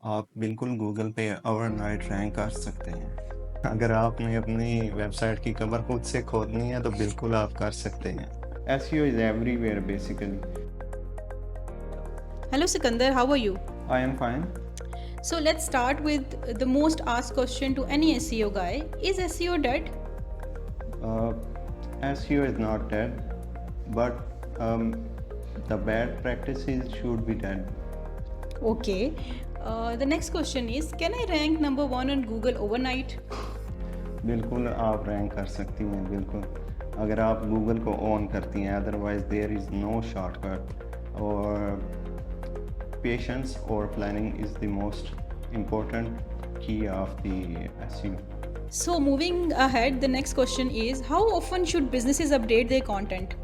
आप बिल्कुल गूगल पे ओवरनाइट रैंक कर सकते हैं। अगर आपने अपनी वेबसाइट की कवर खुद से खोदनी है तो बिल्कुल आप कर सकते हैं। SEO is everywhere basically. Hello Sikandar, how are you? I am fine. So let's start with the most asked question to any SEO guy. Is SEO dead? Uh, SEO is not dead, but the bad practices should be dead. Okay. The next question is, can I rank number one on Google overnight? बिल्कुल आप rank कर सकती हैं, बिल्कुल अगर आप Google को on करती हैं। Otherwise there is no shortcut और पेशेंस और planning is the most important key of the SEO. So moving ahead, the next question is, how often should businesses update their content?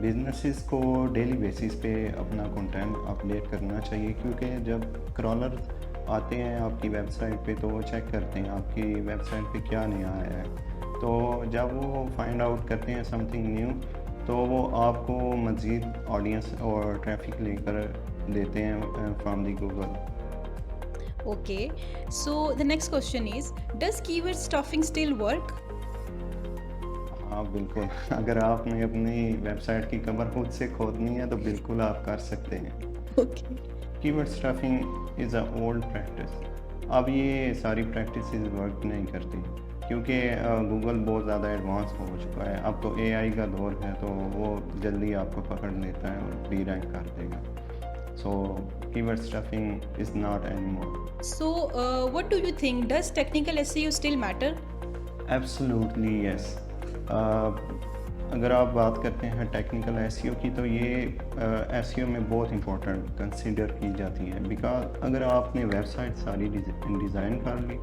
Businesses को daily basis पे अपना content update करना चाहिए, क्योंकि जब crawler आते हैं आपकी वेबसाइट पे तो वो चेक करते हैं आपकी वेबसाइट पे क्या नया आया है। तो जब वो फाइंड आउट करते हैं समथिंग न्यू तो वो आपको मज़ीद ऑडियंस और ट्रैफिक लेकर देते हैं from the Google. Okay. So the next question is, does keyword stuffing still work? हाँ बिल्कुल, अगर आपने अपनी वेबसाइट की कवर खुद से खोदनी है तो बिल्कुल आप कर सकते हैं। Okay. Keyword stuffing is a old practice. अब ये सारी प्रैक्टिसेस वर्क नहीं करती, क्योंकि गूगल बहुत ज़्यादा एडवांस हो चुका है। अब तो AI का दौर है तो वो जल्दी आपको पकड़ लेता है और प्री रैंक कर देगा। So keyword stuffing is not anymore. So what do you think? Does technical SEO still matter? Absolutely yes. अगर आप बात करते हैं टेक्निकल SEO की तो ये SEO में बहुत इंपॉर्टेंट कंसिडर की जाती है। बिकॉज अगर आपने वेबसाइट सारी डिज़ाइन कर ली,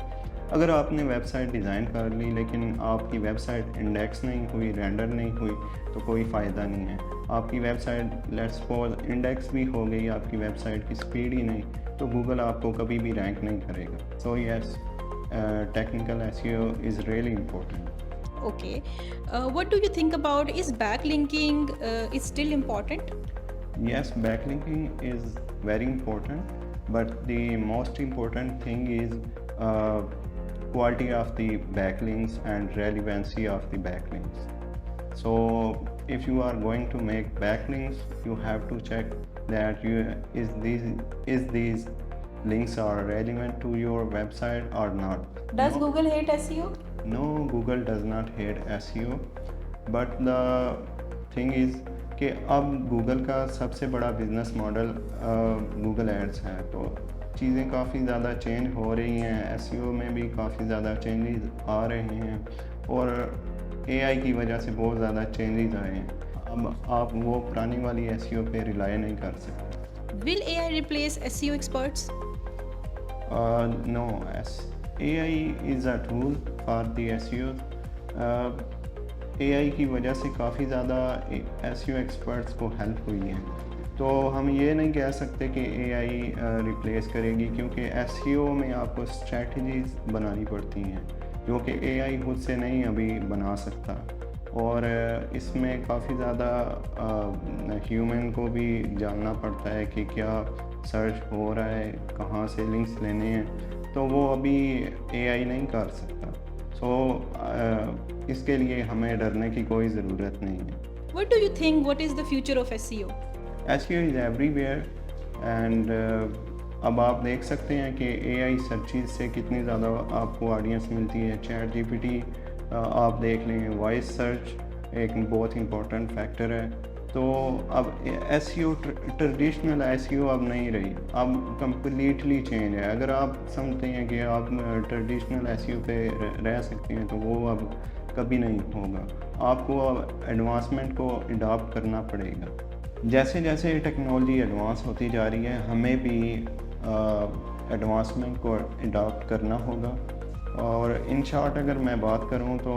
अगर आपने वेबसाइट डिज़ाइन कर ली लेकिन आपकी वेबसाइट इंडेक्स नहीं हुई, रेंडर नहीं हुई, तो कोई फ़ायदा नहीं है। आपकी वेबसाइट लेट्स सपोज इंडेक्स भी हो गई, आपकी वेबसाइट की स्पीड ही नहीं, तो गूगल आपको कभी भी रैंक नहीं करेगा। So yes, technical SEO is really important. Okay. What do you think about, is backlinking is still important? Yes, backlinking is very important, but the most important thing is uh, quality of the backlinks and relevancy of the backlinks. So if you are going to make backlinks, you have to check that these links are relevant to your website or not. Does No, Google hate SEO? no, Google does not hate SEO, but the thing is कि अब Google का सबसे बड़ा business model Google ads है। तो चीज़ें काफ़ी ज़्यादा चेंज हो रही हैं, SEO में भी काफ़ी ज़्यादा चेंजेस आ रहे हैं और AI की वजह से बहुत ज़्यादा चेंजेस आए हैं। अब आप वो पुरानी वाली SEO पे रिलाई नहीं कर सकते। Will AI replace SEO experts? No, AI is a tool for the SEO। AI की वजह से काफ़ी ज़्यादा SEO एक्सपर्ट्स को हेल्प हुई है। तो हम ये नहीं कह सकते कि AI रिप्लेस करेगी, क्योंकि SEO में आपको स्ट्रेटजीज बनानी पड़ती हैं जो कि AI खुद से नहीं अभी बना सकता। और इसमें काफ़ी ज़्यादा ह्यूमन को भी जानना पड़ता है कि क्या सर्च हो रहा है, कहाँ से लिंक्स लेने हैं, तो वो अभी AI नहीं कर सकता। इसके लिए हमें डरने की कोई ज़रूरत नहीं है। What do you think? What is the future of SEO? SEO is everywhere and अब आप देख सकते हैं कि AI सर्चेज से कितनी ज़्यादा आपको ऑडियंस मिलती है। ChatGPT आप देख लें, वॉइस सर्च एक बहुत इंपॉर्टेंट फैक्टर है। तो अब SEO ट्रेडिशनल SEO अब नहीं रही, अब कम्प्लीटली चेंज है। अगर आप समझते हैं कि आप ट्रेडिशनल SEO पे रह सकते हैं तो वो अब कभी नहीं होगा। आपको अब एडवांसमेंट को अडॉप्ट करना पड़ेगा। जैसे जैसे टेक्नोलॉजी एडवांस होती जा रही है, हमें भी एडवांसमेंट को अडॉप्ट करना होगा। और इन शॉर्ट अगर मैं बात करूं तो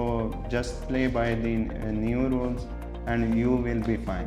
just play by the new rules and you will be fine.